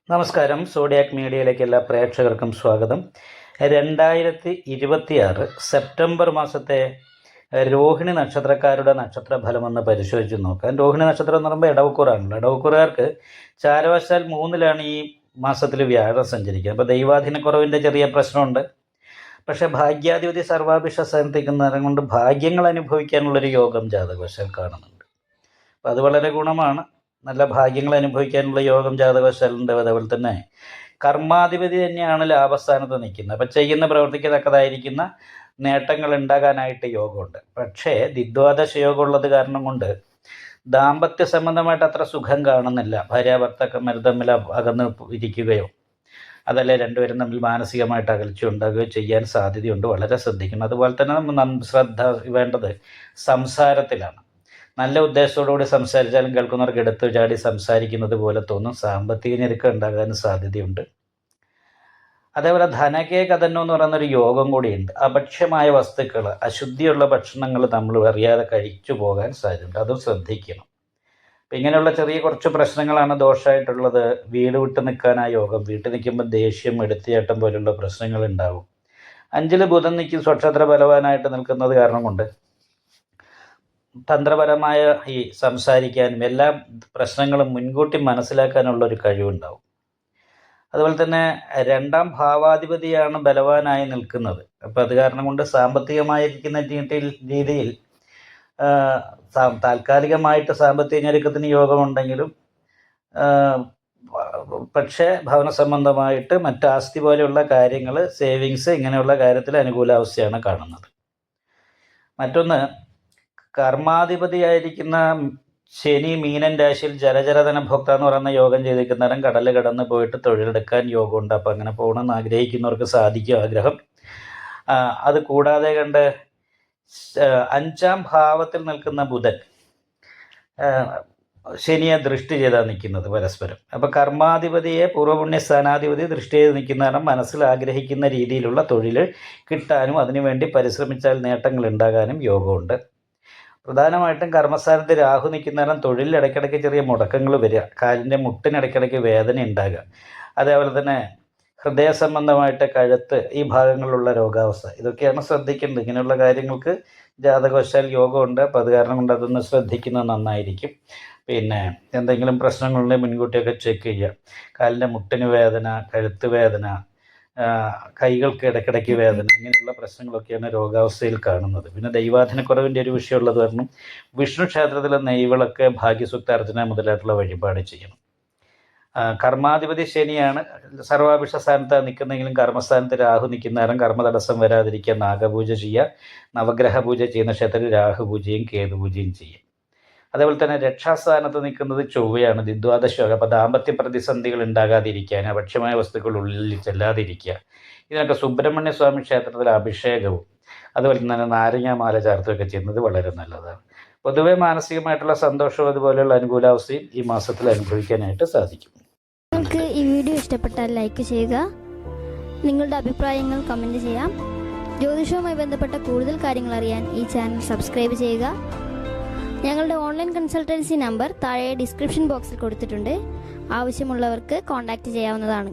നമസ്കാരം. സോഡിയാക് മീഡിയയിലേക്ക് എല്ലാ പ്രേക്ഷകർക്കും സ്വാഗതം. 2026 സെപ്റ്റംബർ മാസത്തെ രോഹിണി നക്ഷത്രക്കാരുടെ നക്ഷത്രഫലമെന്ന് പരിശോധിച്ച് നോക്കാം. രോഹിണി നക്ഷത്രം എന്ന് പറയുമ്പോൾ ഇടവക്കൂറാണല്ലോ. ഇടവക്കൂറുകാർക്ക് ചാരവശാൽ 3-ലാണ് ഈ മാസത്തിൽ വ്യാഴം സഞ്ചരിക്കുന്നത്. അപ്പോൾ ദൈവാധീനക്കുറവിൻ്റെ ചെറിയ പ്രശ്നമുണ്ട്. പക്ഷേ ഭാഗ്യാധിപതി സർവാഭിഷ സ്ഥാനത്തേക്കുന്നതിനെ കൊണ്ട് ഭാഗ്യങ്ങൾ അനുഭവിക്കാനുള്ളൊരു യോഗം ജാതകവശാൽ കാണുന്നുണ്ട്. അപ്പോൾ അത് വളരെ ഗുണമാണ്. നല്ല ഭാഗ്യങ്ങൾ അനുഭവിക്കാനുള്ള യോഗം ജാതകവശാലുണ്ട്. അതേപോലെ തന്നെ കർമാധിപതി തന്നെയാണ് ലാഭസ്ഥാനത്ത് നിൽക്കുന്നത്. അപ്പം ചെയ്യുന്ന പ്രവൃത്തിക്ക് തക്കതായിരിക്കുന്ന നേട്ടങ്ങൾ ഉണ്ടാകാനായിട്ട് യോഗമുണ്ട്. പക്ഷേ ദ്വിദ്വാദശ യോഗം ഉള്ളത് കാരണം കൊണ്ട് ദാമ്പത്യ സംബന്ധമായിട്ട് അത്ര സുഖം കാണുന്നില്ല. ഭാര്യാഭർത്താക്കന്മാർ തമ്മിൽ അകന്ന് ഇരിക്കുകയോ അതല്ലേ രണ്ടുപേരും തമ്മിൽ മാനസികമായിട്ട് അകൽച്ച ഉണ്ടാകുകയോ ചെയ്യാൻ സാധ്യതയുണ്ട്. വളരെ ശ്രദ്ധിക്കണം. അതുപോലെ തന്നെ ശ്രദ്ധ വേണ്ടത് സംസാരത്തിലാണ്. നല്ല ഉദ്ദേശത്തോടുകൂടി സംസാരിച്ചാലും കേൾക്കുന്നവർക്ക് എടുത്തു ചാടി സംസാരിക്കുന്നത് പോലെ തോന്നും. സാമ്പത്തിക ഞെരുക്കം ഉണ്ടാകാൻ സാധ്യതയുണ്ട്. അതേപോലെ ധനകേ കഥനോ എന്ന് പറയുന്നൊരു യോഗം കൂടിയുണ്ട്. അഭക്ഷ്യമായ വസ്തുക്കൾ, അശുദ്ധിയുള്ള ഭക്ഷണങ്ങൾ നമ്മൾ അറിയാതെ കഴിച്ചു പോകാൻ സാധ്യതയുണ്ട്. അതും ശ്രദ്ധിക്കണം. അപ്പം ഇങ്ങനെയുള്ള ചെറിയ കുറച്ച് പ്രശ്നങ്ങളാണ് ദോഷമായിട്ടുള്ളത്. വീട് വിട്ട് നിൽക്കാൻ ആ യോഗം. വീട്ടിൽ നിൽക്കുമ്പോൾ ദേഷ്യം, എടുത്തിയാട്ടം പോലുള്ള പ്രശ്നങ്ങൾ ഉണ്ടാവും. 5-ൽ ബുധൻ നിൽക്കും സ്വക്ഷേത്ര ബലവാനായിട്ട് നിൽക്കുന്നത് കാരണം കൊണ്ട് തന്ത്രപരമായ ഈ സംസാരിക്കാനും എല്ലാ പ്രശ്നങ്ങളും മുൻകൂട്ടി മനസ്സിലാക്കാനുള്ളൊരു കഴിവുണ്ടാവും. അതുപോലെ തന്നെ 2-ാം ഭാവാധിപതിയാണ് ബലവാനായി നിൽക്കുന്നത്. അപ്പോൾ അത് കാരണം കൊണ്ട് സാമ്പത്തികമായിരിക്കുന്ന രീതിയിൽ താൽക്കാലികമായിട്ട് സാമ്പത്തിക ഞെരുക്കത്തിന് യോഗമുണ്ടെങ്കിലും പക്ഷേ ഭവന സംബന്ധമായിട്ട് മറ്റ് ആസ്തി പോലെയുള്ള കാര്യങ്ങൾ, സേവിങ്സ്, ഇങ്ങനെയുള്ള കാര്യത്തിൽ അനുകൂലാവസ്ഥയാണ് കാണുന്നത്. മറ്റൊന്ന്, കർമാധിപതിയായിരിക്കുന്ന ശനി മീനൻ രാശിയിൽ ജലജലധന ഭോക്ത എന്ന് പറയുന്ന യോഗം ചെയ്തിരിക്കുന്നവരും കടൽ കടന്ന് പോയിട്ട് തൊഴിലെടുക്കാൻ യോഗമുണ്ട്. അപ്പോൾ അങ്ങനെ പോകണമെന്ന് ആഗ്രഹിക്കുന്നവർക്ക് സാധിക്കും ആഗ്രഹം. അത് കൂടാതെ കണ്ട് 5-ാം ഭാവത്തിൽ നിൽക്കുന്ന ബുധൻ ശനിയെ ദൃഷ്ടി ചെയ്താണ് നിൽക്കുന്നത് പരസ്പരം. അപ്പോൾ കർമാധിപതിയെ പൂർവ്വപുണ്യ സ്ഥാനാധിപതി ദൃഷ്ടി ചെയ്ത് നിൽക്കുന്നതാണ് മനസ്സിൽ ആഗ്രഹിക്കുന്ന രീതിയിലുള്ള തൊഴിൽ കിട്ടാനും അതിനുവേണ്ടി പരിശ്രമിച്ചാൽ നേട്ടങ്ങൾ ഉണ്ടാകാനും യോഗമുണ്ട്. പ്രധാനമായിട്ടും കർമ്മസ്ഥാനത്ത് രാഹു നിൽക്കുന്നേരം തൊഴിലിൽ ഇടയ്ക്കിടയ്ക്ക് ചെറിയ മുടക്കങ്ങൾ വരിക, കാലിൻ്റെ മുട്ടിനിടയ്ക്കിടയ്ക്ക് വേദന ഉണ്ടാകുക, അതേപോലെ തന്നെ ഹൃദയ സംബന്ധമായിട്ട് കഴുത്ത് ഈ ഭാഗങ്ങളിലുള്ള രോഗാവസ്ഥ, ഇതൊക്കെയാണ് ശ്രദ്ധിക്കേണ്ടത്. ഇങ്ങനെയുള്ള കാര്യങ്ങൾക്ക് ജാതകവശാൽ യോഗമുണ്ട്. അപ്പോൾ അത് കാരണം കൊണ്ട് അതൊന്ന് ശ്രദ്ധിക്കുന്നത് നന്നായിരിക്കും. പിന്നെ എന്തെങ്കിലും പ്രശ്നങ്ങളുണ്ടെങ്കിൽ മുൻകൂട്ടിയൊക്കെ ചെക്ക് ചെയ്യുക. കാലിൻ്റെ മുട്ടിന് വേദന, കഴുത്ത് വേദന, കൈകൾക്ക് ഇടയ്ക്കിടയ്ക്ക് വേദന, ഇങ്ങനെയുള്ള പ്രശ്നങ്ങളൊക്കെയാണ് രോഗാവസ്ഥയിൽ കാണുന്നത്. പിന്നെ ദൈവാധീനക്കുറവിൻ്റെ ഒരു വിഷയമുള്ളത് കാരണം വിഷ്ണു ക്ഷേത്രത്തിലെ നെയ്വിളക്ക്, ഭാഗ്യസൂക്ത അർച്ചന മുതലായിട്ടുള്ള വഴിപാട് ചെയ്യണം. കർമാധിപതി ശനിയാണ് സർവാഭിഷ സ്ഥാനത്താണ് നിൽക്കുന്നെങ്കിലും കർമ്മസ്ഥാനത്ത് രാഹു നിൽക്കുന്ന നേരം കർമ്മ തടസ്സം വരാതിരിക്കാൻ നാഗപൂജ ചെയ്യുക. നവഗ്രഹ പൂജ ചെയ്യുന്ന ക്ഷേത്രത്തിൽ രാഹുപൂജയും കേതുപൂജയും ചെയ്യും. അതേപോലെ തന്നെ രക്ഷാസ്ഥാനത്ത് നിൽക്കുന്നത് ചൊവ്വയാണ്, ദ്വിദ്വാദശ യോഗം. അപ്പോൾ ദാമ്പത്യ പ്രതിസന്ധികൾ ഉണ്ടാകാതിരിക്കാൻ, അഭക്ഷ്യമായ വസ്തുക്കൾ ഉള്ളിൽ ചെല്ലാതിരിക്കുക. ഇതിനൊക്കെ സുബ്രഹ്മണ്യ സ്വാമി ക്ഷേത്രത്തിലെ അഭിഷേകവും അതുപോലെ തന്നെ നാരങ്ങാമാല ചേർത്തുമൊക്കെ ചെയ്യുന്നത് വളരെ നല്ലതാണ്. പൊതുവെ മാനസികമായിട്ടുള്ള സന്തോഷവും അതുപോലെയുള്ള അനുകൂലാവസ്ഥയും ഈ മാസത്തിൽ അനുഭവിക്കാനായിട്ട് സാധിക്കും. നിങ്ങൾക്ക് ഈ വീഡിയോ ഇഷ്ടപ്പെട്ടാൽ ലൈക്ക് ചെയ്യുക, നിങ്ങളുടെ അഭിപ്രായങ്ങൾ കമൻറ്റ് ചെയ്യാം. ജ്യോതിഷവുമായി ബന്ധപ്പെട്ട കൂടുതൽ കാര്യങ്ങൾ അറിയാൻ ഈ ചാനൽ സബ്സ്ക്രൈബ് ചെയ്യുക. ഞങ്ങളുടെ ഓൺലൈൻ കൺസൾട്ടൻസി നമ്പർ താഴെ ഡിസ്ക്രിപ്ഷൻ ബോക്സിൽ കൊടുത്തിട്ടുണ്ട്. ആവശ്യമുള്ളവർക്ക് കോൺടാക്റ്റ് ചെയ്യാവുന്നതാണ്.